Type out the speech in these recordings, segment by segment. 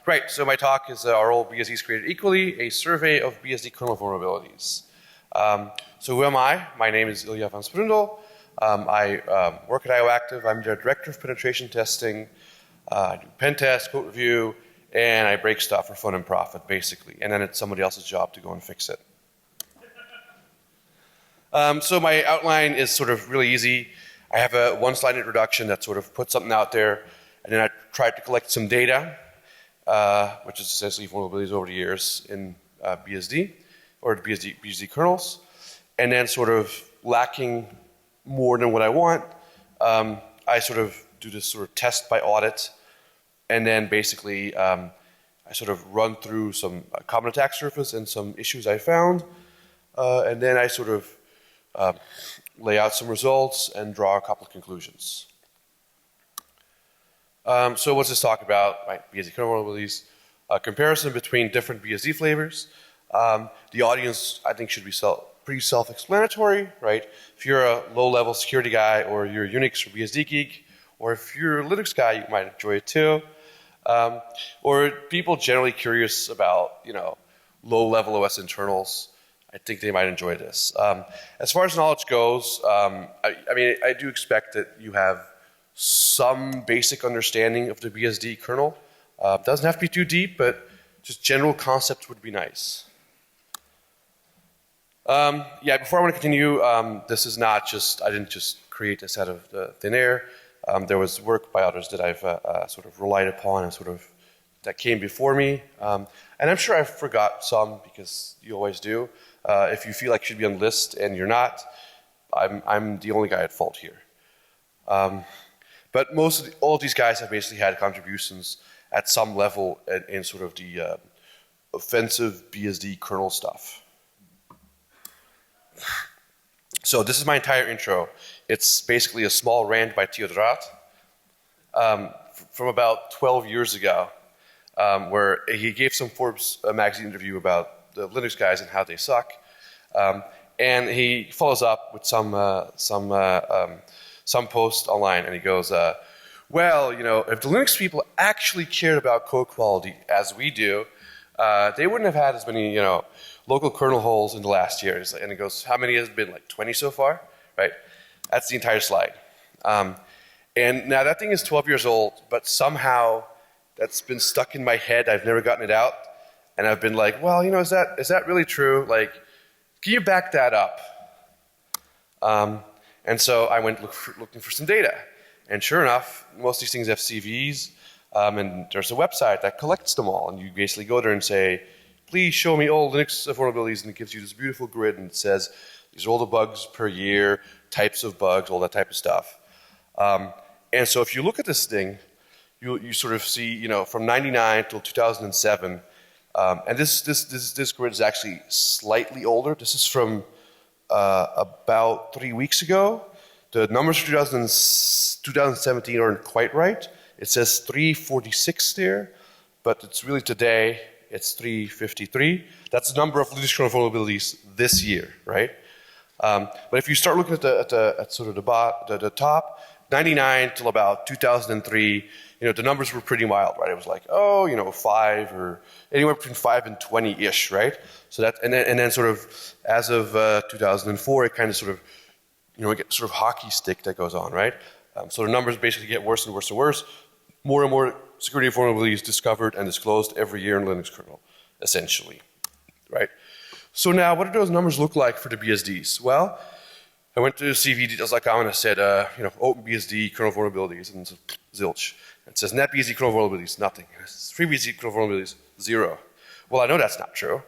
Right, so my talk is Are All BSDs Created Equally? A survey of BSD kernel vulnerabilities. So who am I? My name is Ilya van Sprundel. I work at IOActive. I'm the director of penetration testing. I do pen test, code review, and I break stuff for fun and profit, basically. And then it's somebody else's job to go and fix it. So my outline is sort of really easy. I have a one-slide introduction that sort of puts something out there, and then I try to collect some data, which is essentially vulnerabilities over the years in BSD, or the BSD kernels. And then sort of lacking more than what I want, I sort of do this sort of test by audit, and then basically I sort of run through some common attack surface and some issues I found, and then I sort of lay out some results and draw a couple of conclusions. So what's this talk about? Right, BSD kernel vulnerabilities, a comparison between different BSD flavors. The audience, I think, should be pretty self-explanatory, right? If you're a low-level security guy, or you're a Unix or BSD geek, or if you're a Linux guy, you might enjoy it too. Or people generally curious about, low-level OS internals, I think they might enjoy this. As far as knowledge goes, I do expect that you have some basic understanding of the BSD kernel. Doesn't have to be too deep, but just general concepts would be nice. Before I want to continue, this is not just, I didn't just create this out of the thin air. There was work by others that I've sort of relied upon and that came before me. And I'm sure I forgot some, because you always do. If you feel like you should be on the list and you're not, I'm the only guy at fault here. But all of these guys have basically had contributions at some level in sort of the offensive BSD kernel stuff. So this is my entire intro. It's basically a small rant by Theodorat from about 12 years ago, where he gave some Forbes magazine interview about the Linux guys and how they suck. And he follows up with some post online, and he goes, if the Linux people actually cared about code quality as we do, they wouldn't have had as many, local kernel holes in the last years. And it goes, how many has it been? Like 20 so far, right? That's the entire slide. And now that thing is 12 years old, but somehow that's been stuck in my head. I've never gotten it out. And I've been like, is that really true? Like, can you back that up? And so I went looking for some data. And sure enough, most of these things have CVs, and there's a website that collects them all. And you basically go there and say, please show me all Linux vulnerabilities, and it gives you this beautiful grid, and it says, these are all the bugs per year, types of bugs, all that type of stuff. And so if you look at this thing, you sort of see, from 99 till 2007, and this grid is actually slightly older. This is from about 3 weeks ago. The numbers for 2017 aren't quite right. It says 346 there, but it's really today. It's 353. That's the number of Linux kernel vulnerabilities this year, right? But if you start looking at the top, 99 till about 2003, the numbers were pretty mild, right? It was like, 5 or anywhere between 5 and 20-ish, right? So that, and then sort of as of 2004, it kind of sort of, we get sort of hockey stick that goes on, right? So the numbers basically get worse and worse and worse. More and more security vulnerabilities discovered and disclosed every year in Linux kernel, essentially, right? So now, what do those numbers look like for the BSDs? Well, I went to cvdetails.com and I said, OpenBSD kernel vulnerabilities, and it's zilch. It says NetBSD kernel vulnerabilities, nothing. FreeBSD kernel vulnerabilities, 0. Well, I know that's not true.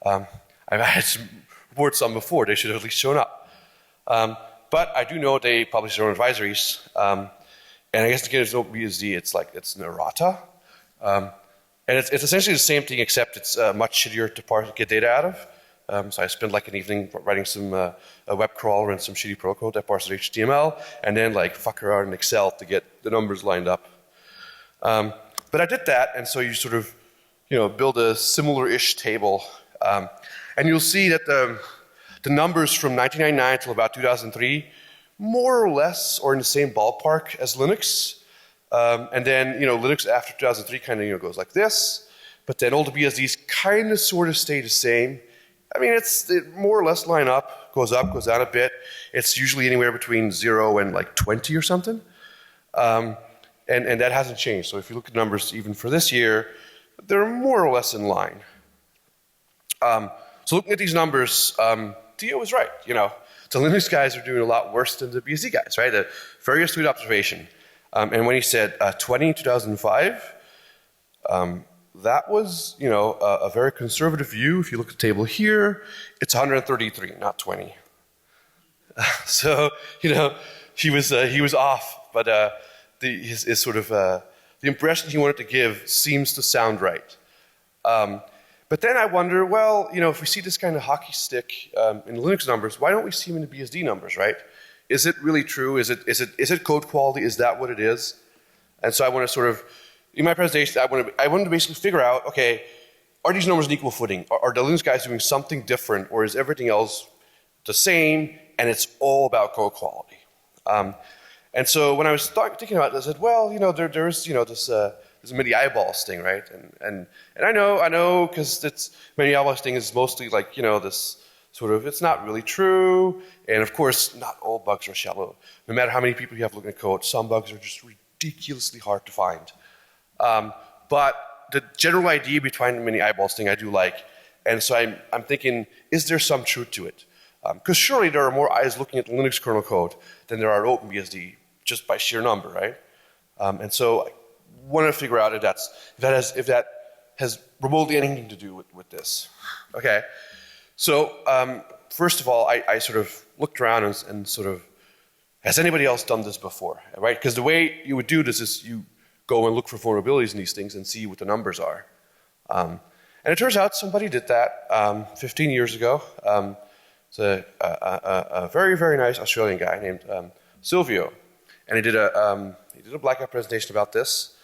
I've had reported some before. They should have at least shown up. But I do know they publish their own advisories. And I guess to get into OpenBSD, it's an errata. And it's essentially the same thing, except it's much shittier to get data out of. So I spent like an evening writing some a web crawler and some shitty procode that parses HTML, and then fuck around in Excel to get the numbers lined up. But I did that, and so you sort of, build a similar-ish table, and you'll see that the numbers from 1999 till about 2003 more or less are in the same ballpark as Linux. And then, Linux after 2003 kind of, goes like this. But then all the BSDs kind of sort of stay the same. I mean, it more or less line up, goes down a bit. It's usually anywhere between 0 and like 20 or something. And that hasn't changed. So if you look at numbers even for this year, they're more or less in line. So looking at these numbers, Theo was right. The Linux guys are doing a lot worse than the BSD guys, right? A very astute observation. And when he said 20 in 2005, that was, a very conservative view. If you look at the table here, it's 133, not 20. So, he was off, but his sort of the impression he wanted to give seems to sound right. But then I wonder, well, if we see this kind of hockey stick in Linux numbers, why don't we see them in the BSD numbers, right? Is it really true? Is it code quality? Is that what it is? And so I want to sort of, in my presentation, I wanted to basically figure out, okay, are these numbers on equal footing? Are the Linux guys doing something different, or is everything else the same, and it's all about code quality? And so when I was thinking about this, I said, well, there's this many eyeballs thing, right? And I know, because it's many eyeballs thing is mostly like this sort of, it's not really true, and of course not all bugs are shallow. No matter how many people you have looking at code, some bugs are just ridiculously hard to find. But the general idea behind the many eyeballs thing I do like, and so I'm thinking, is there some truth to it? Because surely there are more eyes looking at the Linux kernel code than there are at OpenBSD, just by sheer number, right? And so I want to figure out if that has remotely anything to do with this. Okay, so first of all, I sort of looked around and sort of, has anybody else done this before, right? Because the way you would do this is you go and look for vulnerabilities in these things and see what the numbers are. And it turns out somebody did that 15 years ago. It's a very, very nice Australian guy named Silvio. And he did a Black Hat presentation about this.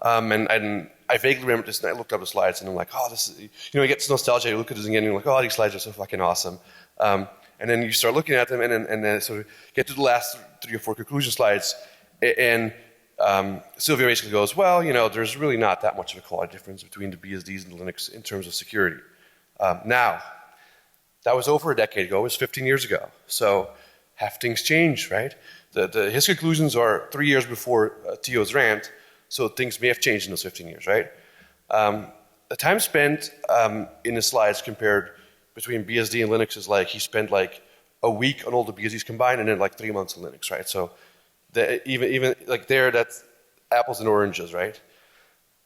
And I vaguely remember this, and I looked up the slides, and I'm like, oh, this is, you get this nostalgia, you look at this again, and you're like, oh, these slides are so fucking awesome. And then you start looking at them, and then sort of get to the last 3 or 4 conclusion slides, and Silvio basically goes, well, there's really not that much of a quality difference between the BSDs and the Linux in terms of security. Now, that was over a decade ago, it was 15 years ago, so have things changed, right? His conclusions are 3 years before Theo's rant, so things may have changed in those 15 years, right? The time spent in the slides compared between BSD and Linux is like he spent like a week on all the BSDs combined and then like 3 months on Linux, right? So even like there, that's apples and oranges, right?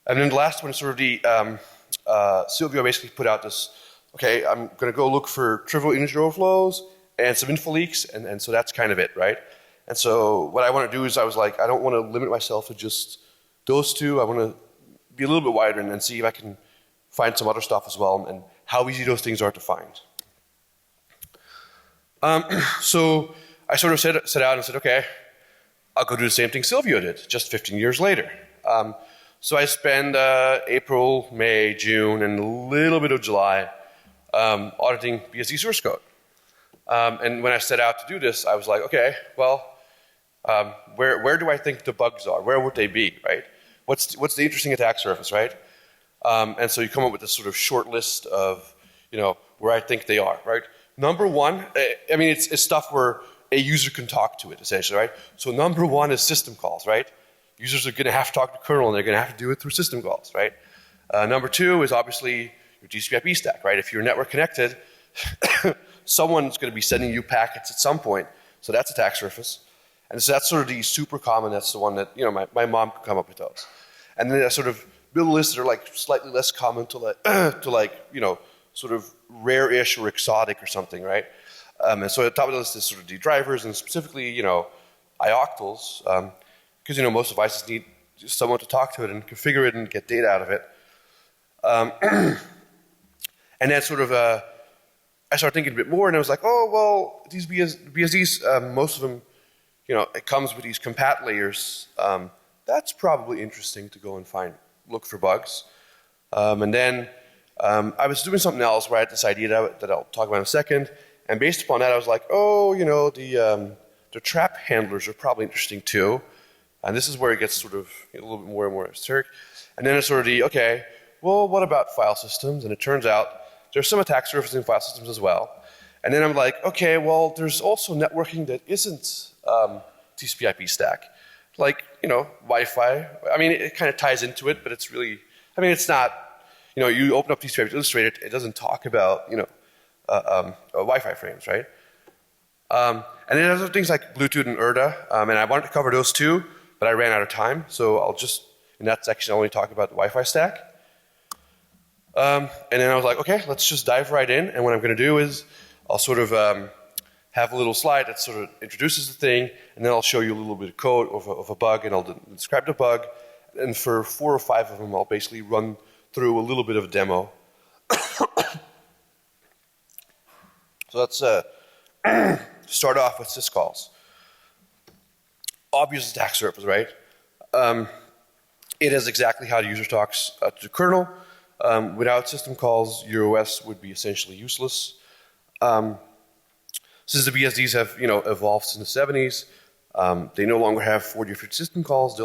And then the last one is sort of the, Silvio basically put out this, okay, I'm going to go look for trivial integer overflows and some info leaks, and so that's kind of it, right? And so what I want to do is I was like, I don't want to limit myself to just those two. I want to be a little bit wider and see if I can find some other stuff as well and how easy those things are to find. So I sort of set out and said, okay, I'll go do the same thing Silvio did, just 15 years later. So I spend April, May, June, and a little bit of July auditing BSD source code. And when I set out to do this, I was like, okay, well, where do I think the bugs are? Where would they be, right? What's the interesting attack surface, right? And so you come up with this sort of short list of, where I think they are, right? Number one, I mean, it's stuff where a user can talk to it, essentially, right? So number one is system calls, right? Users are going to have to talk to kernel, and they're going to have to do it through system calls, right? Number two is obviously your TCP/IP stack, right? If you're network connected, someone's going to be sending you packets at some point, so that's attack surface. And so that's sort of the super common, that's the one that, my mom could come up with those. And then I sort of build a list that are like slightly less common to like, sort of rare-ish or exotic or something, right? And so at the top of the list is sort of the drivers and specifically, ioctls, because, most devices need someone to talk to it and configure it and get data out of it. And then sort of, I started thinking a bit more and I was like, oh, well, these BSDs, most of them, it comes with these compat layers. That's probably interesting to go and look for bugs. And then I was doing something else where I had this idea that I'll talk about in a second. And based upon that, I was like, oh, the trap handlers are probably interesting too. And this is where it gets sort of a little bit more and more esoteric. And then it's sort of the, okay, well, what about file systems? And it turns out there's some attack surfaces in file systems as well. And then I'm like, okay, well, there's also networking that isn't TCP/IP stack. Like, Wi-Fi. I mean, it kind of ties into it, but it's really, I mean, it's not, you open up TCP/IP Illustrated, it doesn't talk about, Wi-Fi frames, right? And then there's other things like Bluetooth and URDA, and I wanted to cover those too, but I ran out of time, so I'll just, in that section, only talk about the Wi-Fi stack. And then I was like, okay, let's just dive right in, and what I'm going to do is I'll sort of have a little slide that sort of introduces the thing, and then I'll show you a little bit of code of a bug, and I'll describe the bug, and for 4 or 5 of them, I'll basically run through a little bit of a demo. So let's start off with syscalls. Obvious attack surface, right? It is exactly how the user talks to the kernel. Without system calls, your OS would be essentially useless. Since the BSDs have evolved since the 70s, they no longer have 40 or 50 system calls.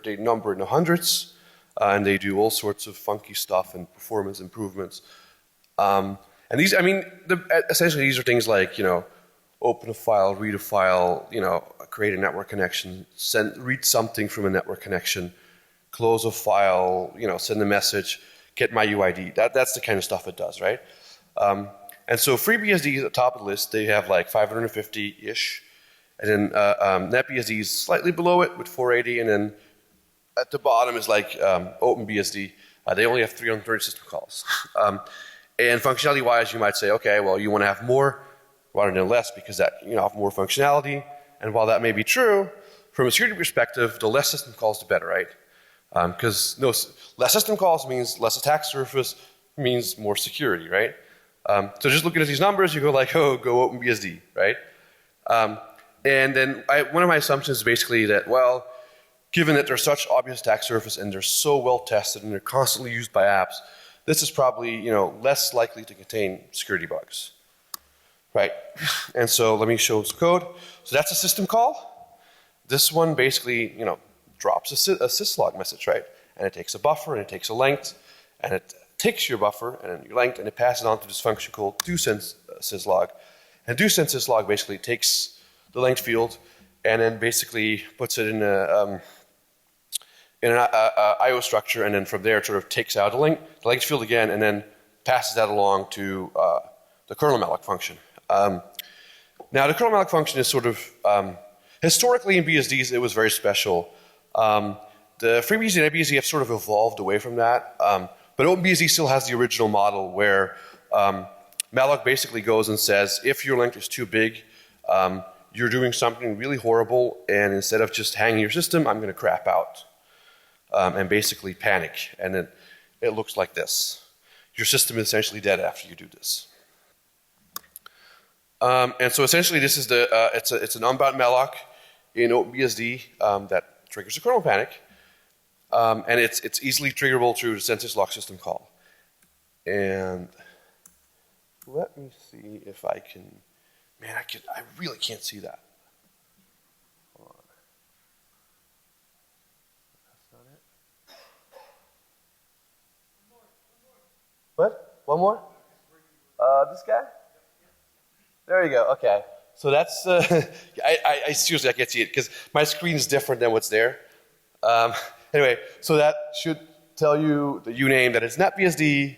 They number in the hundreds, and they do all sorts of funky stuff and performance improvements. And these, I mean, essentially these are things like open a file, read a file, create a network connection, read something from a network connection, close a file, send a message, get my UID. That's the kind of stuff it does, right? And so FreeBSD is at the top of the list. They have like 550-ish. And then NetBSD is slightly below it with 480. And then at the bottom is like OpenBSD. They only have 330 system calls. And functionality-wise, you might say, okay, well, you want to have more rather than less because that have more functionality. And while that may be true, from a security perspective, the less system calls, the better, right? Because less system calls means less attack surface, means more security, right? So just looking at these numbers, you go like, oh, go OpenBSD, right? And then one of my assumptions is basically that, well, given that they're such obvious attack surface and they're so well tested and they're constantly used by apps, this is probably less likely to contain security bugs, right? And so let me show some code. So that's a system call. This one basically drops a syslog message, right? And it takes a buffer and it takes a length and it takes your buffer and your length and it passes it on to this function called doSendSyslog. And doSendSyslog basically takes the length field and then basically puts it in an IO structure, and then from there it sort of takes out the length field again, and then passes that along to the kernel malloc function. Now the kernel malloc function is sort of historically in BSDs it was very special. The FreeBSD and NetBSD have sort of evolved away from that, but OpenBSD still has the original model where malloc basically goes and says if your length is too big, you're doing something really horrible, and instead of just hanging your system, I'm going to crap out. And basically panic, and then it looks like this. Your system is essentially dead after you do this. And so essentially this is it's an unbound malloc in OpenBSD that triggers a kernel panic, and it's easily triggerable through the SendSyslog system call. And let me see if I can. Man, I really can't see that. What? One more? This guy? There you go. Okay. So that's, I seriously, I can't see it because my screen is different than what's there. Anyway, so that should tell you the uname that it's NetBSD,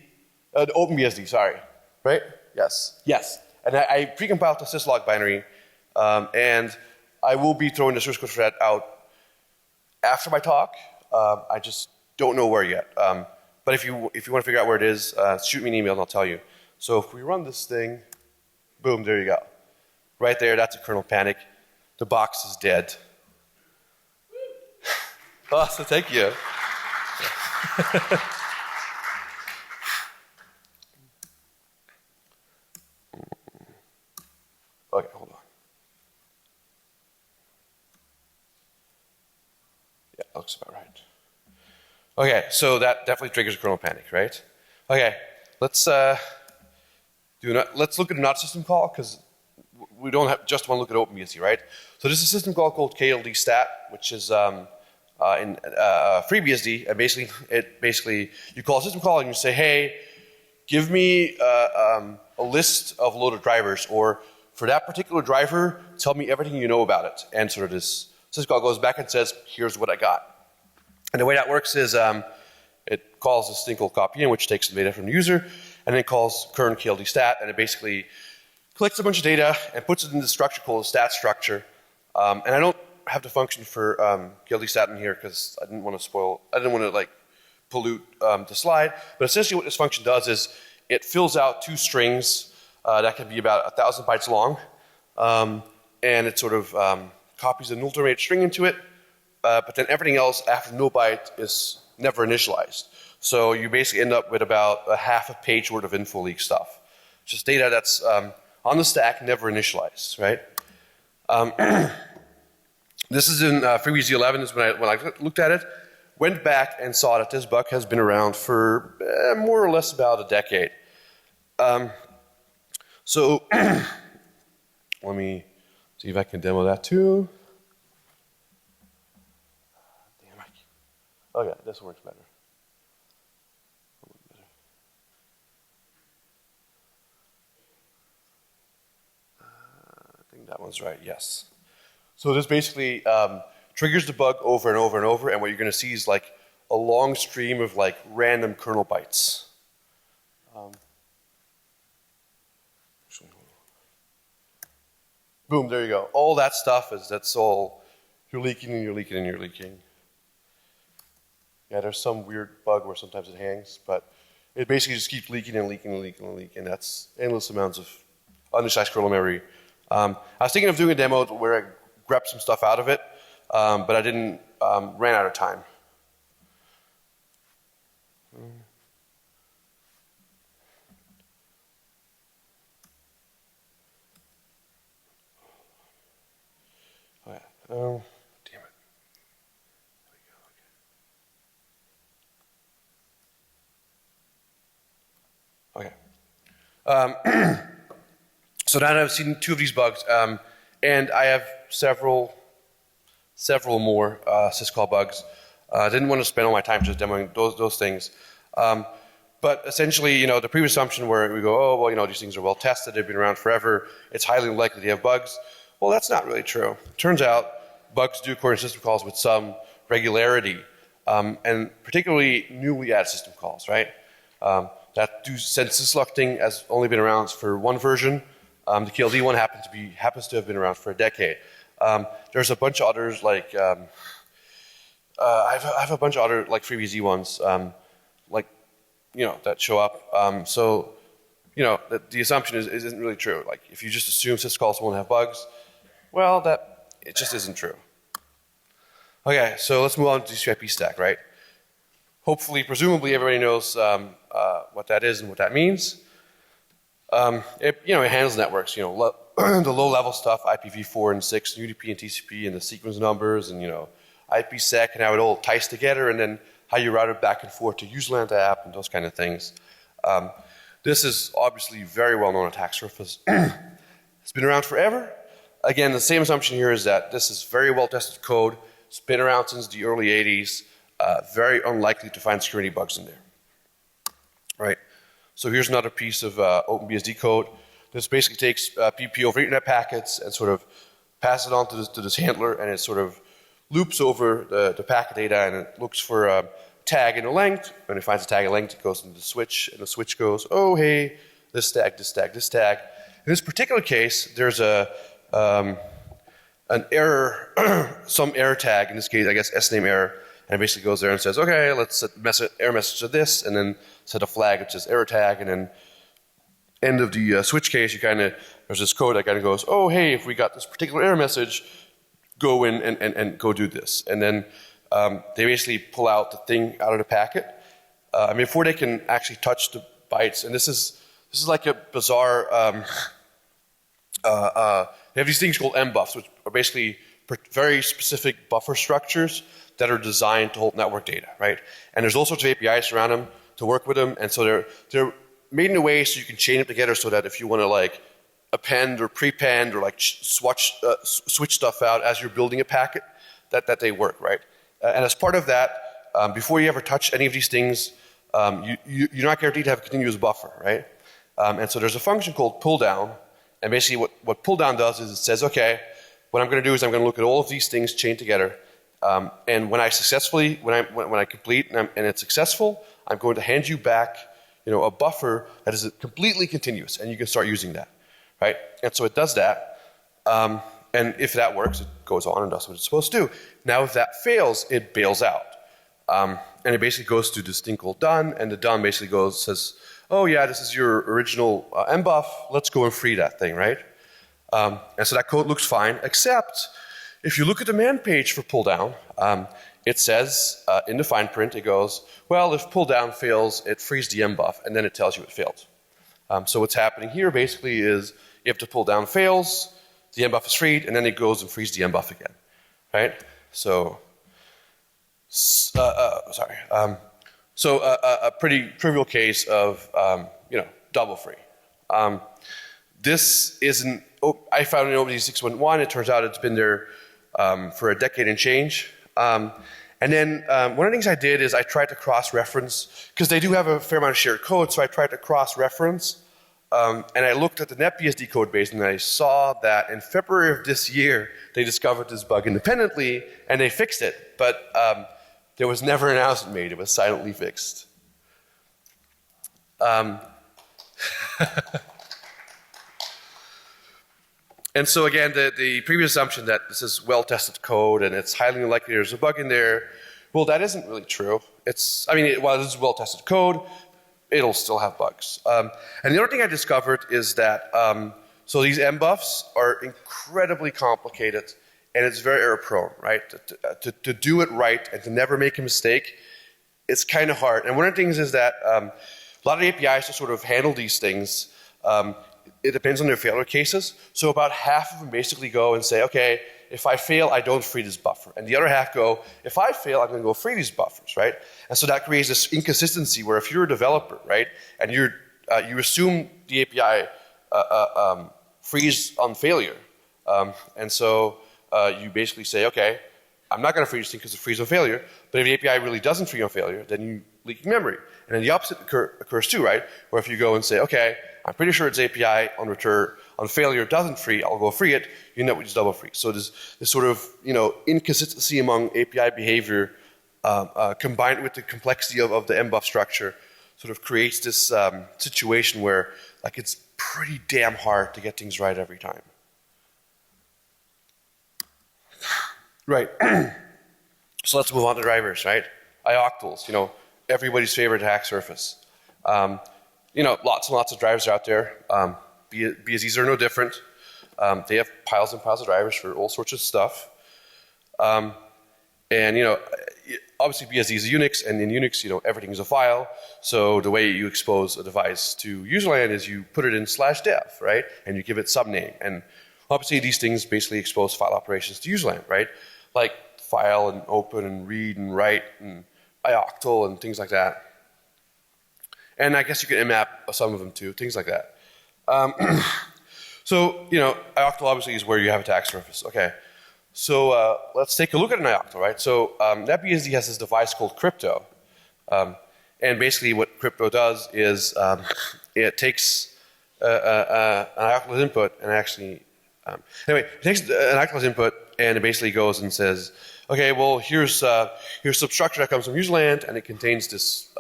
OpenBSD, sorry. Right? Yes. Yes. And I precompiled the syslog binary, and I will be throwing the source code for that out after my talk. I just don't know where yet. But if you want to figure out where it is, shoot me an email and I'll tell you. So if we run this thing, boom, there you go. Right there, that's a kernel panic. The box is dead. Awesome, thank you. Okay, hold on. Yeah, looks about right. Okay, so that definitely triggers a kernel panic, right? Okay, let's look at a not system call because we don't just want to look at OpenBSD, right? So there's a system called KLD stat, which is in FreeBSD, and basically you call a system call and you say, hey, give me a list of loaded drivers, or for that particular driver, tell me everything you know about it. And sort of this system call goes back and says, here's what I got. And the way that works is it calls this thing called copyin, which takes the data from the user, and then calls current KLD stat, and it basically collects a bunch of data and puts it in the structure called a stat structure. And I don't have the function for KLD stat in here because I didn't want to like pollute the slide. But essentially what this function does is it fills out two strings that can be about 1,000 bytes long, and it sort of copies a null terminated string into it, but then everything else after no byte is never initialized. So you basically end up with about a half a page worth of info leak stuff. It's just data that's on the stack, never initialized, right? This is in FreeBSD 11 is when I looked at it, went back and saw that this bug has been around for more or less about a decade. So let me see if I can demo that too. Damn it. Oh yeah, this works better. I think that one's right, yes. So this basically triggers the bug over and over and over, and what you're going to see is like a long stream of like random kernel bytes. Boom, there you go. All that stuff that's all, you're leaking and you're leaking and you're leaking. Yeah, there's some weird bug where sometimes it hangs, but it basically just keeps leaking and leaking and leaking and leaking. That's endless amounts of uninitialized kernel memory. I was thinking of doing a demo where I grabbed some stuff out of it, but I didn't, ran out of time. Oh yeah, oh, damn it. There we go, okay. So now I've seen two of these bugs, and I have several more syscall bugs. I didn't want to spend all my time just demoing those things. But essentially, you know, the previous assumption where we go, oh, well, you know, these things are well tested, they've been around forever, it's highly unlikely to have bugs. Well, that's not really true. Turns out bugs do occur in system calls with some regularity, and particularly newly added system calls, right? That do sense syslucting has only been around for one version. The KLD one happens to have been around for a decade. There's a bunch of others like I have a bunch of other like FreeBSD ones like that show up. So the assumption isn't really true. Like if you just assume syscalls won't have bugs, well, it just isn't true. Okay, so let's move on to TCP stack, right? Hopefully, presumably, everybody knows what that is and what that means. It handles networks. The low-level stuff, IPv4 and 6, UDP and TCP, and the sequence numbers, and IPsec, and how it all ties together, and then how you route it back and forth to userland app and those kind of things. This is obviously very well-known attack surface. It's been around forever. Again, the same assumption here is that this is very well-tested code. It's been around since the early 80s. Very unlikely to find security bugs in there. Right. So here's another piece of OpenBSD code. This basically takes PGP over Ethernet packets and sort of passes it on to this handler, and it sort of loops over the packet data, and it looks for a tag in the length. When it finds a tag in length, it goes into the switch, and the switch goes, oh, hey, this tag, this tag, this tag. In this particular case, there's an error, some error tag, in this case, I guess sname error, and it basically goes there and says, okay, let's set error message to this, and then set a flag which says error tag, and then end of the switch case, there's this code that kind of goes, oh, hey, if we got this particular error message, go in and go do this. And then they basically pull out the thing out of the packet. Before they can actually touch the bytes, and this is like a bizarre, they have these things called mbuffs, which are basically very specific buffer structures that are designed to hold network data, right? And there's all sorts of APIs around them to work with them, and so they're made in a way so you can chain them together so that if you want to like append or prepend or like switch stuff out as you're building a packet, that they work, right? And as part of that, before you ever touch any of these things, you're not guaranteed to have a continuous buffer, right? And so there's a function called pull down, and basically what pull down does is it says, okay, what I'm going to do is I'm going to look at all of these things chained together, and when I complete and it's successful, I'm going to hand you back, a buffer that is completely continuous, and you can start using that, right? And so it does that, and if that works, it goes on and does what it's supposed to do. Now, if that fails, it bails out, and it basically goes to this thing called done, and the done basically says, oh yeah, this is your original mbuff. Let's go and free that thing, right? And so that code looks fine, except if you look at the man page for pull down, it says in the fine print, it goes, well, if pull down fails, it frees the mbuff, and then it tells you it failed. So what's happening here basically is if the pull down fails, the mbuff is freed, and then it goes and frees the mbuff again, right? So, a pretty trivial case of double free. This isn't. I found it in OpenSea 6.1. It turns out it's been there for a decade and change. And then one of the things I did is I tried to cross-reference, because they do have a fair amount of shared code, so I tried to cross-reference. And I looked at the NetBSD code base, and I saw that in February of this year, they discovered this bug independently, and they fixed it. But there was never an announcement made. It was silently fixed. And so again, the previous assumption that this is well-tested code and it's highly unlikely there's a bug in there, well, that isn't really true. While this is well-tested code, it'll still have bugs. And the other thing I discovered is that, so these mbuffs are incredibly complicated, and it's very error-prone, right? To do it right and to never make a mistake, it's kind of hard. And one of the things is that a lot of the APIs to sort of handle these things, it depends on their failure cases. So about half of them basically go and say, okay, if I fail, I don't free this buffer. And the other half go, if I fail, I'm going to go free these buffers, right? And so that creates this inconsistency where if you're a developer, right, and you assume the API frees on failure, and so you basically say, okay, I'm not going to free this thing because it frees on failure, but if the API really doesn't free on failure, then you leak memory. And then the opposite occurs too, right? Where if you go and say, okay, I'm pretty sure it's API on return, on failure doesn't free, I'll go free it, you end up with just double free. So there's this sort of inconsistency among API behavior combined with the complexity of the mbuff structure sort of creates this situation where like it's pretty damn hard to get things right every time. Right. So let's move on to drivers, right? ioctls, everybody's favorite attack surface. Lots and lots of drivers out there. BSDs are no different. They have piles and piles of drivers for all sorts of stuff. Obviously BSD is a Unix, and in Unix, everything is a file. So the way you expose a device to userland is you put it in /dev, right? And you give it some name. And obviously these things basically expose file operations to userland, right? Like file and open and read and write and ioctl and things like that. And I guess you can mmap some of them too, things like that. ioctl obviously is where you have attack surface. Okay, so let's take a look at an ioctl, right? So NetBSD has this device called Crypto. And basically what Crypto does is it takes an ioctl input and actually, it takes an ioctl input and it basically goes and says, okay, well, here's substructure that comes from userland, and it contains this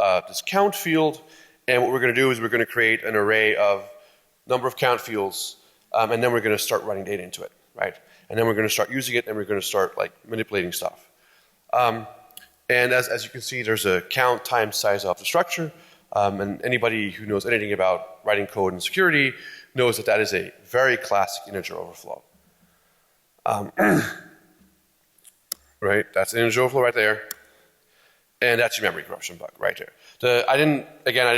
count field. And what we're going to do is we're going to create an array of number of count fields, and then we're going to start running data into it, right? And then we're going to start using it, and we're going to start manipulating stuff. And as you can see, there's a count times size of the structure. And anybody who knows anything about writing code and security knows that is a very classic integer overflow. Right, that's an integer overflow right there. And that's your memory corruption bug right there. I didn't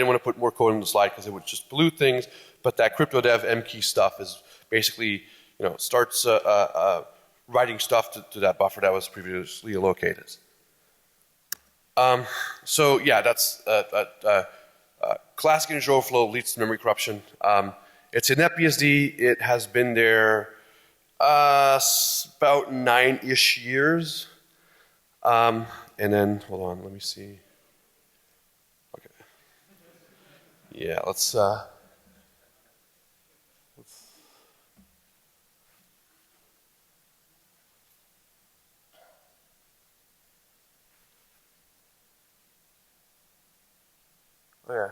want to put more code on the slide because it would just pollute things, but that cryptodev mkey stuff is basically, starts writing stuff to that buffer that was previously allocated. So yeah, that's classic integer overflow leads to memory corruption. It's in NetBSD. It has been there about 9-ish years. And then, hold on, let me see. Okay. Yeah, let's yeah.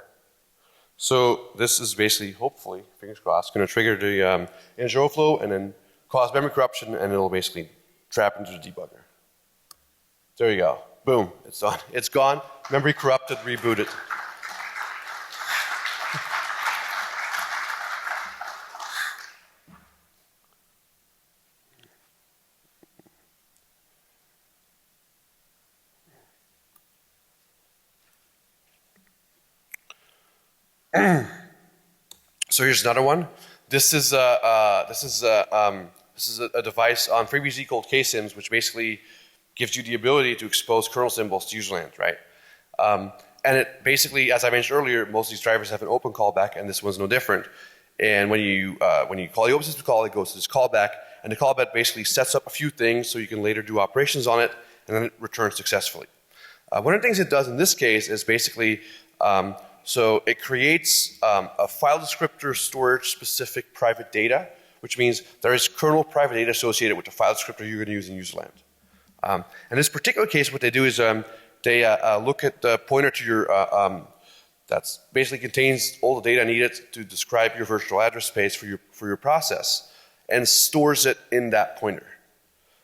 So this is basically, hopefully, fingers crossed, going to trigger the integer overflow and then cause memory corruption, and it'll basically trap into the debugger. There you go. Boom. It's done. It's gone. Memory corrupted. Rebooted. So here's another one. This is a device on FreeBSD called KSIMS, which basically gives you the ability to expose kernel symbols to userland, right? And it basically, as I mentioned earlier, most of these drivers have an open callback, and this one's no different. And when you call the open system call, it goes to this callback, and the callback basically sets up a few things so you can later do operations on it, and then it returns successfully. One of the things it does in this case is basically so it creates a file descriptor storage specific private data, which means there is kernel private data associated with the file descriptor you're going to use in userland. In this particular case, what they do is they look at the pointer to your that basically contains all the data needed to describe your virtual address space for your process, and stores it in that pointer,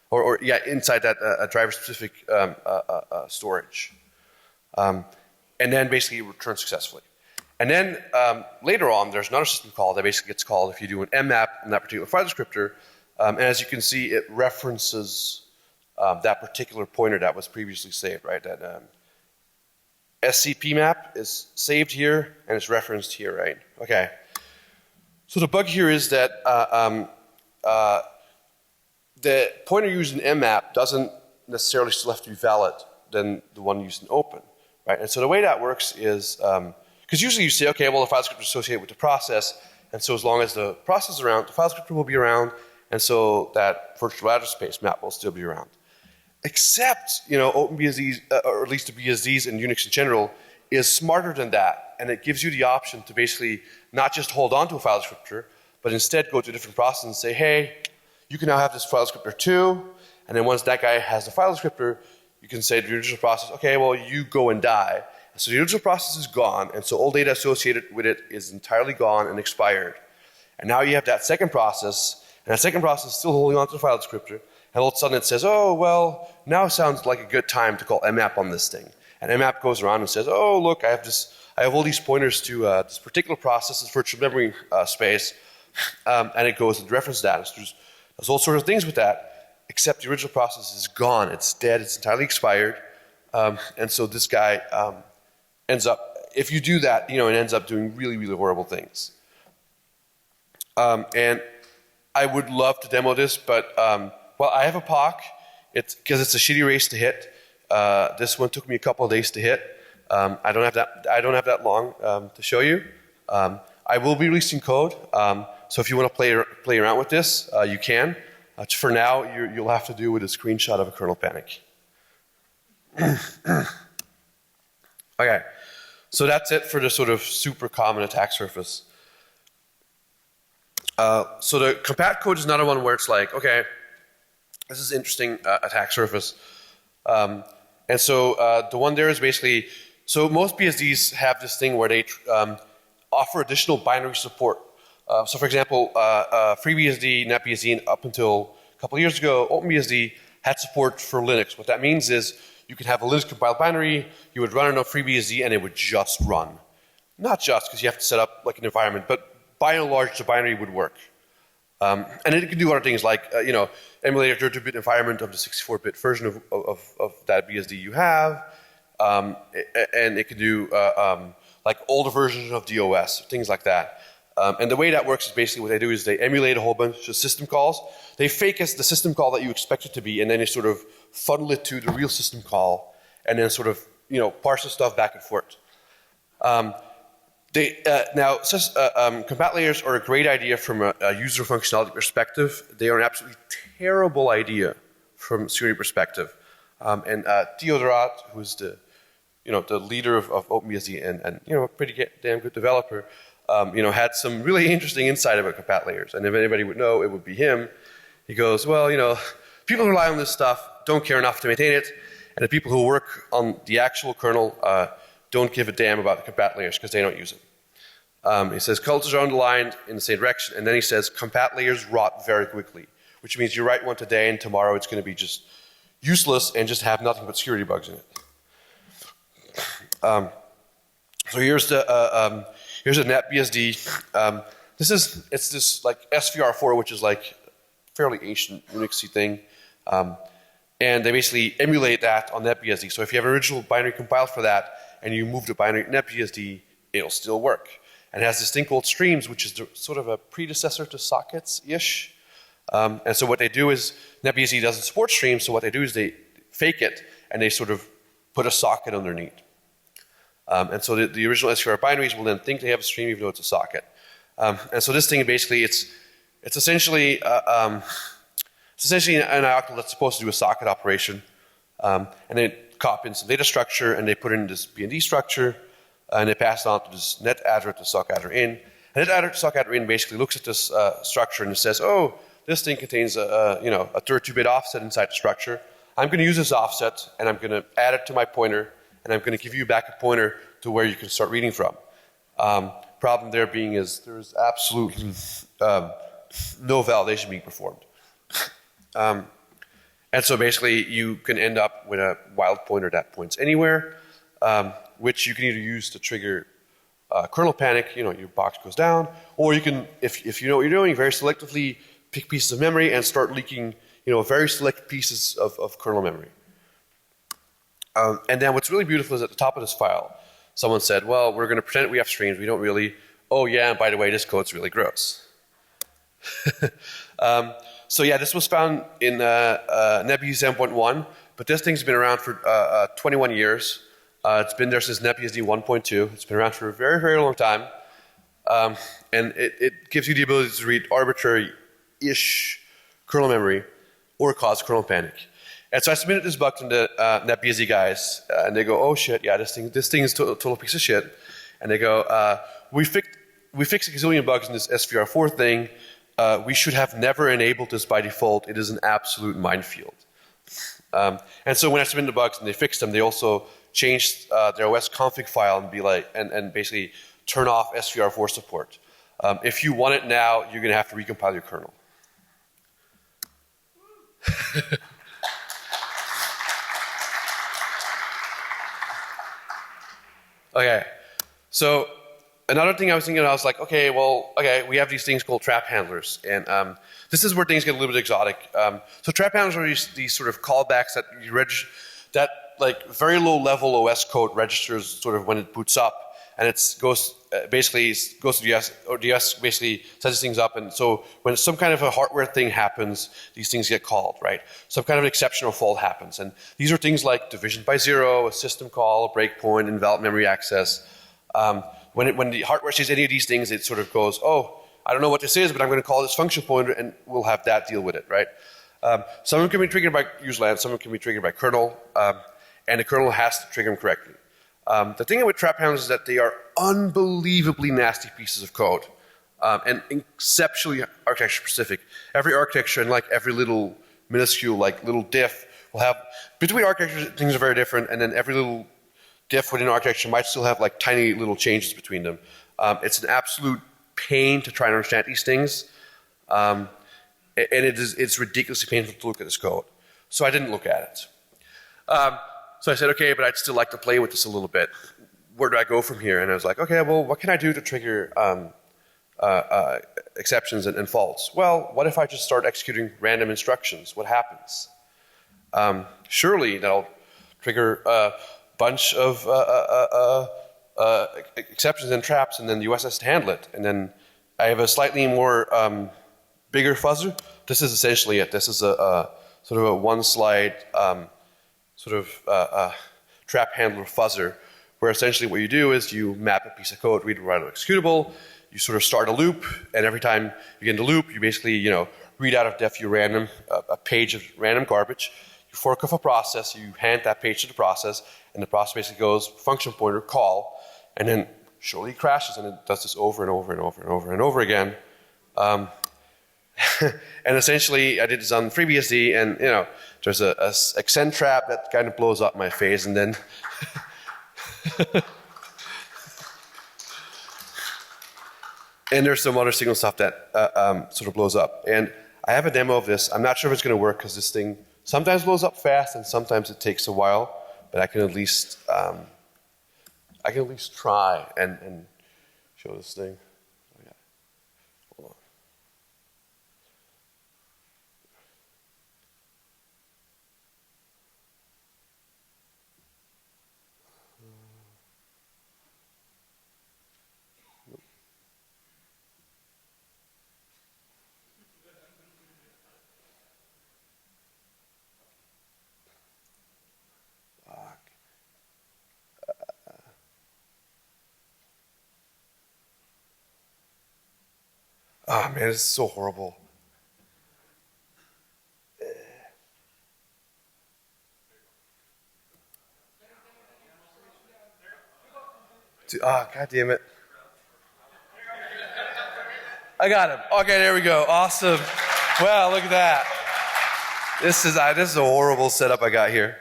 or inside that driver specific storage. And then basically return successfully. And then later on, there's another system call that basically gets called if you do an mmap in that particular file descriptor. And as you can see, it references that particular pointer that was previously saved, right? That SCP map is saved here and it's referenced here, right? Okay. So the bug here is that the pointer used in mmap doesn't necessarily still have to be valid than the one used in open. Right, and so the way that works is, because usually you say, okay, well the file descriptor is associated with the process, and so as long as the process is around, the file descriptor will be around, and so that virtual address space map will still be around. Except, OpenBSDs, or at least the BSDs and Unix in general, is smarter than that, and it gives you the option to basically not just hold on to a file descriptor, but instead go to a different process and say, hey, you can now have this file descriptor too, and then once that guy has the file descriptor, you can say to the original process, okay, well, you go and die. So the original process is gone, and so all data associated with it is entirely gone and expired. And now you have that second process, and that second process is still holding on to the file descriptor, and all of a sudden it says, oh, well, now sounds like a good time to call mmap on this thing. And mmap goes around and says, oh, look, I have all these pointers to this particular process, this virtual memory space, and it goes and reference that. There's all sorts of things with that. Except the original process is gone, it's dead, it's entirely expired, and so this guy ends up, if you do that, it ends up doing really, really horrible things. And I would love to demo this, but well, I have a POC, because it's a shitty race to hit. This one took me a couple of days to hit. I don't have that long to show you. I will be releasing code, so if you want to play around with this, you can. For now, you'll have to do with a screenshot of a kernel panic. Okay, so that's it for the sort of super common attack surface. So the compat code is another one where it's like, okay, this is interesting attack surface. And so the one there is basically, so most BSDs have this thing where they offer additional binary support. So for example, FreeBSD, NetBSD, and up until a couple of years ago, OpenBSD had support for Linux. What that means is you could have a Linux compiled binary, you would run it on FreeBSD, and it would just run. Not just, because you have to set up like an environment, but by and large, the binary would work. And it can do other things like, emulate a 32-bit environment of the 64-bit version of that BSD you have, and it can do like older versions of DOS, things like that. And the way that works is basically what they do is they emulate a whole bunch of system calls. They fake as the system call that you expect it to be, and then they sort of funnel it to the real system call, and then sort of parse the stuff back and forth. Compat layers are a great idea from a user functionality perspective. They are an absolutely terrible idea from a security perspective. And Theodorat, who's the leader of OpenBSD and a pretty damn good developer, had some really interesting insight about compat layers. And if anybody would know, it would be him. He goes, well, people who rely on this stuff don't care enough to maintain it, and the people who work on the actual kernel don't give a damn about the compat layers because they don't use them. He says cultures are underlined in the same direction, and then he says compat layers rot very quickly, which means you write one today and tomorrow it's going to be just useless and just have nothing but security bugs in it. So here's the NetBSD. It's this like SVR4, which is like fairly ancient Unixy thing, and they basically emulate that on NetBSD. So if you have an original binary compiled for that and you move the binary to NetBSD, it'll still work. And it has this thing called streams, which is sort of a predecessor to sockets-ish. And so what they do is, NetBSD doesn't support streams, so what they do is they fake it and they sort of put a socket underneath. And so the original SVR binaries will then think they have a stream even though it's a socket. And so this thing basically, it's essentially an octal that's supposed to do a socket operation. And they copy in some data structure and they put in this BND structure and they pass it on to this netaddr to sockadder in. And netaddr to sockadder in basically looks at this structure and it says, oh, this thing contains a 32-bit offset inside the structure. I'm going to use this offset and I'm going to add it to my pointer and I'm going to give you back a pointer to where you can start reading from. Problem there being is there's absolutely no validation being performed. And so basically you can end up with a wild pointer that points anywhere, which you can either use to trigger kernel panic, your box goes down, or you can, if you know what you're doing, very selectively pick pieces of memory and start leaking very select pieces of kernel memory. And then what's really beautiful is at the top of this file, someone said, well, we're going to pretend we have streams. We don't really. Oh, yeah, and by the way, this code's really gross. So yeah, this was found in NetBSD 7.1, but this thing's been around for 21 years. It's been there since NetBSD 1.2. It's been around for a very, very long time. And it gives you the ability to read arbitrary-ish kernel memory or cause kernel panic. And so I submitted this bug to the NetBSD guys, and they go, oh shit, yeah, this thing is a total piece of shit. And they go, we fixed a gazillion bugs in this SVR4 thing. We should have never enabled this by default. It is an absolute minefield. And so when I submitted the bugs and they fixed them, they also changed their OS config file and be like, and basically turn off SVR4 support. If you want it now, you're going to have to recompile your kernel. Okay, so another thing I was thinking, I was like, okay, we have these things called trap handlers, and this is where things get a little bit exotic. So trap handlers are these sort of callbacks that you register, that like very low level OS code registers sort of when it boots up, and it goes to the OS, or the OS basically sets things up, and so when some kind of a hardware thing happens, these things get called, right? Some kind of exceptional fault happens, and these are things like division by zero, a system call, a breakpoint, invalid memory access. When the hardware sees any of these things, it sort of goes, oh, I don't know what this is, but I'm going to call this function pointer, and we'll have that deal with it, right? Some of them can be triggered by userland, some of them can be triggered by kernel, and the kernel has to trigger them correctly. The thing with trap handlers is that they are unbelievably nasty pieces of code, and exceptionally architecture specific. Every architecture and like every little minuscule like little diff will have, between architectures things are very different, and then every little diff within architecture might still have like tiny little changes between them. It's an absolute pain to try and understand these things, and it's ridiculously painful to look at this code. So I didn't look at it. So I said, okay, but I'd still like to play with this a little bit. Where do I go from here? And I was like, okay, well, what can I do to trigger exceptions and faults? Well, what if I just start executing random instructions? What happens? Surely that'll trigger a bunch of exceptions and traps, and then the US has to handle it. And then I have a slightly more bigger fuzzer. This is essentially it. This is a sort of a one-slide trap handler fuzzer, where essentially what you do is you map a piece of code, read, write, executable, you sort of start a loop, and every time you get into loop, you basically, read out of defu random, a page of random garbage, you fork off a process, you hand that page to the process, and the process basically goes function pointer call, and then surely crashes, and it does this over and over and over and over and over again. And essentially, I did this on FreeBSD, and there's a extend trap that kind of blows up my face, and then and there's some other signal stuff that sort of blows up. And I have a demo of this. I'm not sure if it's going to work because this thing sometimes blows up fast, and sometimes it takes a while. But I can at least try and show this thing. Hold on. Oh man, this is so horrible. God damn it. I got him. Okay, there we go. Awesome. Wow, look at that. This is a horrible setup I got here.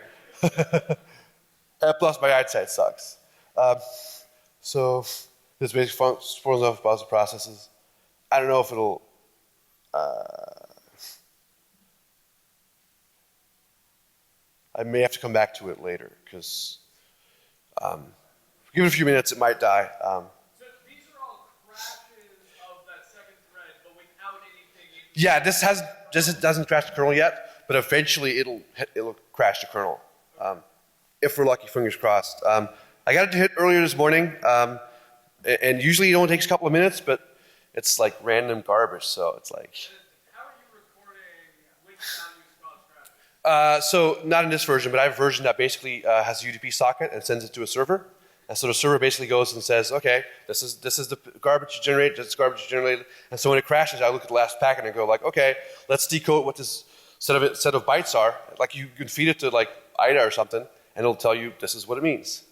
Plus my eyesight sucks. So this basically spawns off browser processes. I don't know if it'll. I may have to come back to it later because give it a few minutes, it might die. So these are all crashes of that second thread, but without anything. Yeah, this doesn't crash the kernel yet, but eventually it'll crash the kernel. If we're lucky, fingers crossed. I got it to hit earlier this morning, and usually it only takes a couple of minutes, but it's like random garbage, so it's like. How are you recording which values cause crashes? So not in this version, but I have a version that basically has a UDP socket and sends it to a server. And so the server basically goes and says, okay, this is the garbage you generate, this is garbage you generated. And so when it crashes, I look at the last packet and go like, okay, let's decode what this set of bytes are. Like you can feed it to like IDA or something, and it'll tell you this is what it means.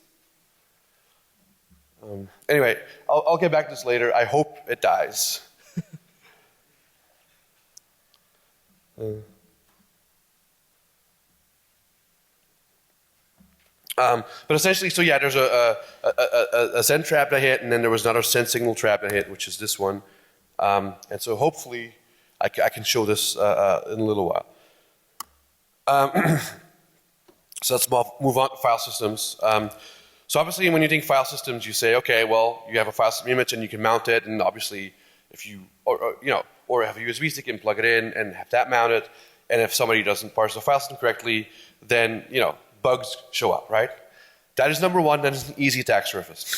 Anyway, I'll get back to this later. I hope it dies. But essentially, so yeah, there's a send trap that hit, and then there was another send signal trap that hit, which is this one. And so hopefully I can show this in a little while. So let's move on to file systems. So obviously when you think file systems, you say, okay, well, you have a file system image and you can mount it, and obviously if you, or have a USB stick and plug it in and have that mounted, and if somebody doesn't parse the file system correctly, then, bugs show up, right? That is number one. That is an easy attack surface.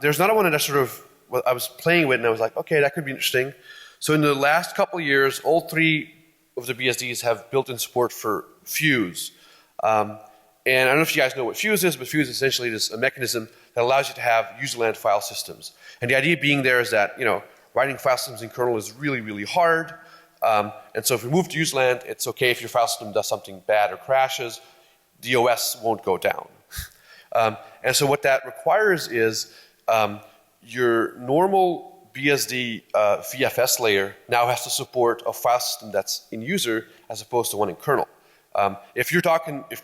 There's another one that I was playing with, and I was like, okay, that could be interesting. So in the last couple of years, all three of the BSDs have built-in support for Fuse. And I don't know if you guys know what Fuse is, but Fuse is essentially a mechanism that allows you to have userland file systems. And the idea being there is that, writing file systems in kernel is really, really hard. And so if we move to userland, it's okay if your file system does something bad or crashes. The OS won't go down. And so what that requires is your normal BSD VFS layer now has to support a file system that's in user as opposed to one in kernel. If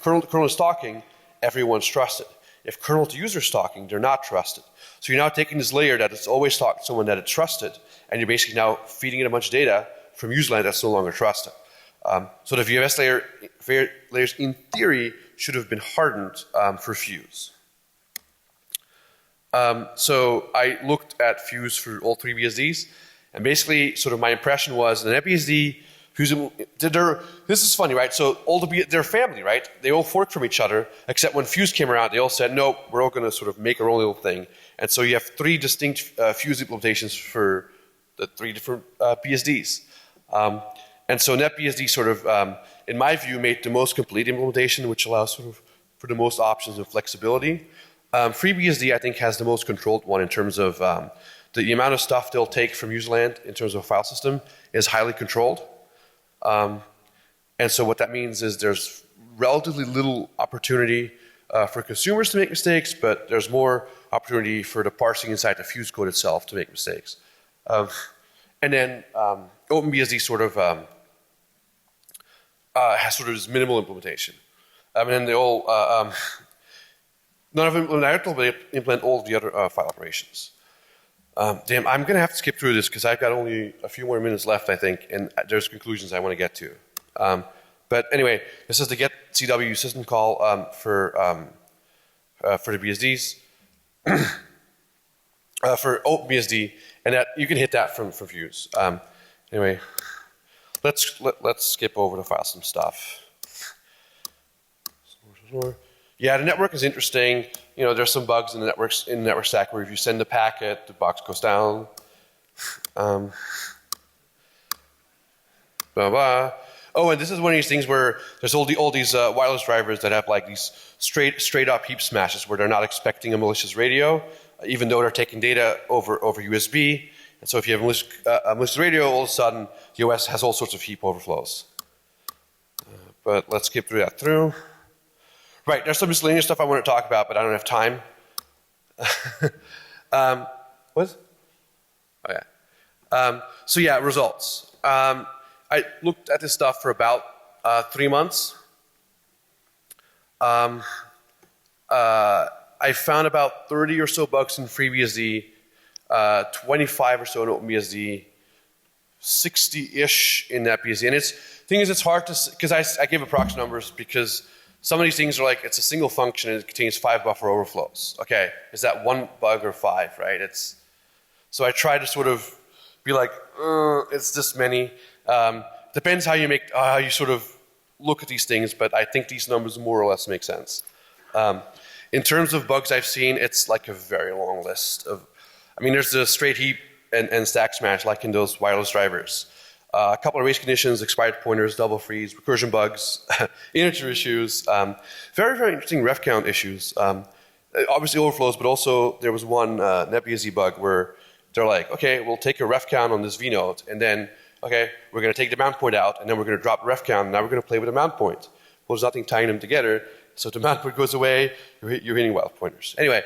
kernel is talking, everyone's trusted. If kernel to user is talking, they're not trusted. So you're now taking this layer that it's always talking to someone that it's trusted, and you're basically now feeding it a bunch of data from userland that's no longer trusted. So the VFS layers in theory should have been hardened for Fuse. So I looked at Fuse for all three BSDs, and basically sort of my impression was the NetBSD, Fuse, this is funny, right? So they're family, right? They all fork from each other, except when Fuse came around, they all said, nope, we're all going to sort of make our own little thing. And so you have three distinct Fuse implementations for the three different BSDs. And so NetBSD sort of, in my view, made the most complete implementation, which allows sort of for the most options and flexibility. FreeBSD, I think, has the most controlled one in terms of the amount of stuff they'll take from userland in terms of a file system is highly controlled. And so what that means is there's relatively little opportunity for consumers to make mistakes, but there's more opportunity for the parsing inside the Fuse code itself to make mistakes. And then OpenBSD sort of has sort of this minimal implementation. And then they all, none of them implement IRTL, but they implement all of the other file operations. Damn, I'm going to have to skip through this because I've got only a few more minutes left, I think, and there's conclusions I want to get to. But anyway, this is the get CW system call for the BSDs, for OpenBSD, and that you can hit that from Fuse. Anyway, let's skip over the file system stuff. Yeah, the network is interesting. You know, there's some bugs in the network stack where if you send a packet, the box goes down. Blah blah. Oh, and this is one of these things where there's all these wireless drivers that have like these straight up heap smashes where they're not expecting a malicious radio, even though they're taking data over USB. And so if you have a malicious radio, all of a sudden the OS has all sorts of heap overflows. But let's skip through that through. Right, there's some miscellaneous stuff I want to talk about, but I don't have time. What? Oh yeah. So yeah, results. I looked at this stuff for about 3 months. I found about 30 or so bugs in FreeBSD, 25 or so in OpenBSD, 60-ish in NetBSD. And thing is, it's hard to, because I gave approximate numbers because some of these things are like, it's a single function and it contains 5 buffer overflows. Okay, is that 1 bug or 5, right? So I try to sort of be like, it's this many. Depends how you sort of look at these things, but I think these numbers more or less make sense. In terms of bugs I've seen, it's like a very long list of, I mean, there's the straight heap and stack smash like in those wireless drivers. A couple of race conditions, expired pointers, double freeze, recursion bugs, integer issues, very, very interesting ref count issues. Obviously overflows, but also there was one NetBSD bug where they're like, okay, we'll take a ref count on this vnode, and then, okay, we're going to take the mount point out, and then we're going to drop the ref count, and now we're going to play with the mount point. Well, there's nothing tying them together, so if the mount point goes away, you're hitting wild pointers. Anyway,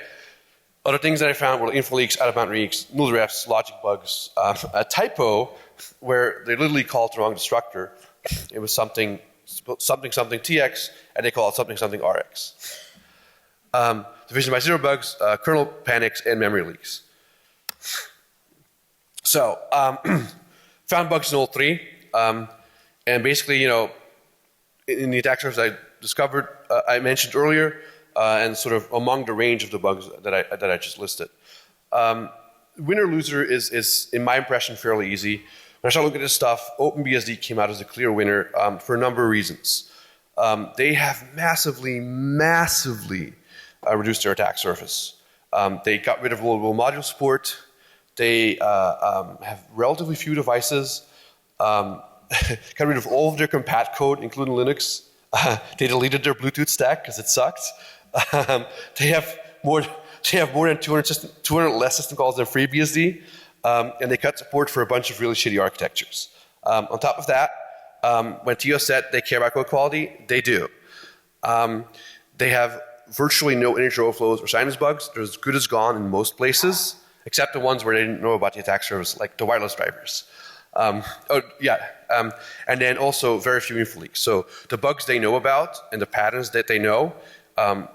other things that I found were info leaks, out of mount leaks, null refs, logic bugs, a typo where they literally called the wrong destructor. It was something TX, and they called it something RX. Division by zero bugs, kernel panics, and memory leaks. So, found bugs in all 3, and basically, you know, in the attack surface I discovered, I mentioned earlier, and sort of among the range of the bugs that I just listed. Winner loser is, in my impression, fairly easy. When I started looking at this stuff, OpenBSD came out as a clear winner for a number of reasons. They have massively reduced their attack surface. They got rid of low module support. They have relatively few devices. Got rid of all of their compat code, including Linux. They deleted their Bluetooth stack because it sucked. They have more than 200 less system calls than FreeBSD, and they cut support for a bunch of really shitty architectures. On top of that, when TOS said they care about code quality, they do. They have virtually no integer overflows or sinus bugs. They're as good as gone in most places, except the ones where they didn't know about the attack surface, like the wireless drivers. And then also very few info leaks. So the bugs they know about and the patterns that they know,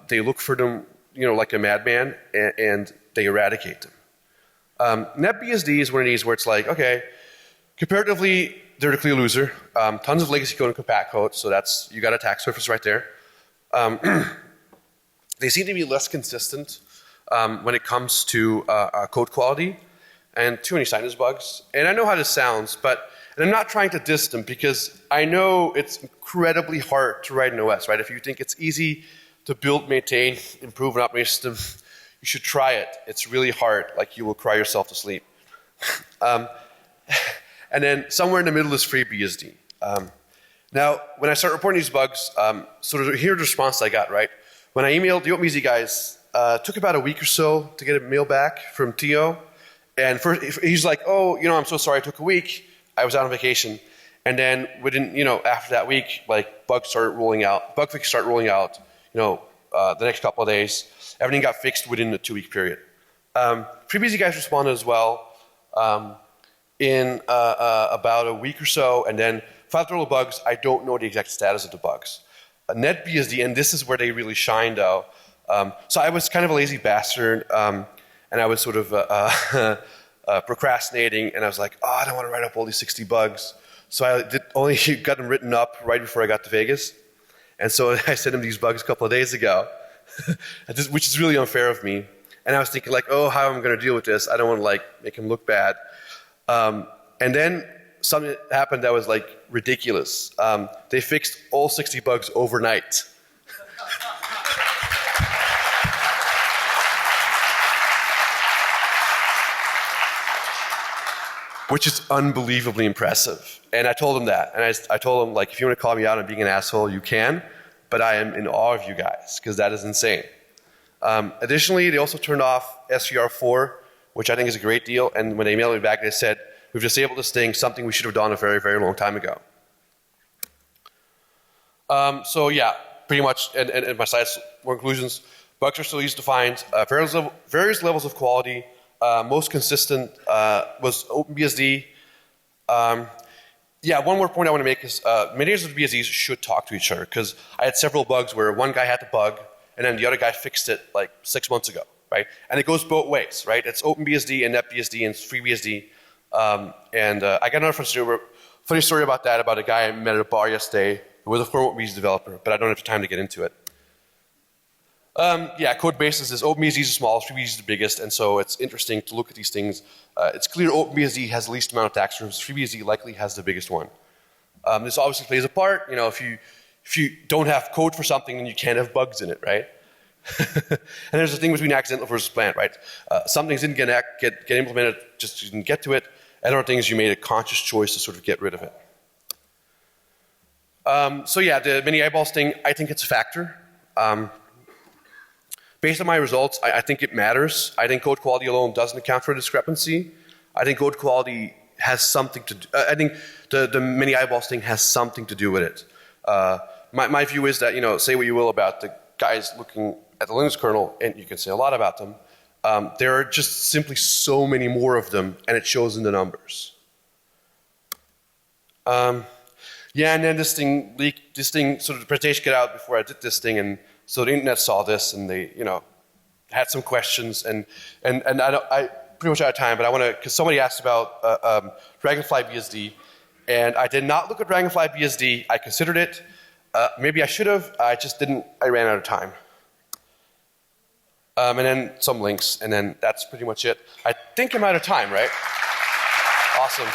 they look for them, you know, like a madman, and they eradicate them. NetBSD is one of these where it's like, okay, comparatively, they're the clear loser. Tons of legacy code and compat code, so that's, you got attack surface right there. They seem to be less consistent when it comes to code quality, and too many sinus bugs. And I know how this sounds, and I'm not trying to diss them because I know it's incredibly hard to write an OS, right? If you think it's easy to build, maintain, improve an operating system, you should try it. It's really hard, like you will cry yourself to sleep. And then somewhere in the middle is FreeBSD. Now, when I start reporting these bugs, sort of here's the response I got, right? When I emailed the OpenBSD guys, Took about a week or so to get a mail back from Tio. And first, he's like, oh, I'm so sorry it took a week. I was out on vacation. And then after that week, like bug fix started rolling out, the next couple of days. Everything got fixed within the 2-week period. FreeBSD guys responded as well in about a week or so, and then filed through the bugs. I don't know the exact status of the bugs. NetBSD, and this is where they really shined though. So I was kind of a lazy bastard, and I was sort of procrastinating, and I was like, I don't want to write up all these 60 bugs. So I only got them written up right before I got to Vegas. And so I sent him these bugs a couple of days ago, which is really unfair of me. And I was thinking like, how am I going to deal with this? I don't want to make him look bad. And then something happened that was ridiculous. They fixed all 60 bugs overnight. Which is unbelievably impressive. And I told him that. And I told him, if you want to call me out on being an asshole, you can. But I am in awe of you guys, because that is insane. Additionally, they also turned off SVR4, which I think is a great deal. And when they emailed me back, they said, we've disabled this thing, something we should have done a very, very long time ago. So yeah, pretty much, and my slide's more conclusions. Bugs are still easy to find. Various levels of quality. Most consistent was OpenBSD. One more point I want to make is many of the BSDs should talk to each other, because I had several bugs where one guy had the bug and then the other guy fixed it 6 months ago, right? And it goes both ways, right? It's OpenBSD and NetBSD and FreeBSD. I got another funny story about that, about a guy I met at a bar yesterday who was a former OpenBSD developer, but I don't have time to get into it. Code bases is OpenBSD is the smallest, FreeBSD is the biggest, and so it's interesting to look at these things. It's clear OpenBSD has the least amount of tax rooms. FreeBSD likely has the biggest one. This obviously plays a part. If you don't have code for something, then you can't have bugs in it, right? And there's a thing between accidental versus planned, right? Some things didn't get implemented, just you didn't get to it, and other things you made a conscious choice to sort of get rid of it. The many eyeballs thing, I think it's a factor. Based on my results, I think it matters. I think code quality alone doesn't account for discrepancy. I think code quality has something to do, I think the many eyeballs thing has something to do with it. My view is that, say what you will about the guys looking at the Linux kernel, and you can say a lot about them, there are just simply so many more of them, and it shows in the numbers. And then this thing sort of the presentation got out before I did this thing, and so the internet saw this, and they, had some questions, and I pretty much out of time, but I want to, because somebody asked about Dragonfly BSD, and I did not look at Dragonfly BSD. I considered it. Maybe I should have. I just didn't. I ran out of time. And then some links, and then that's pretty much it. I think I'm out of time, right? Awesome.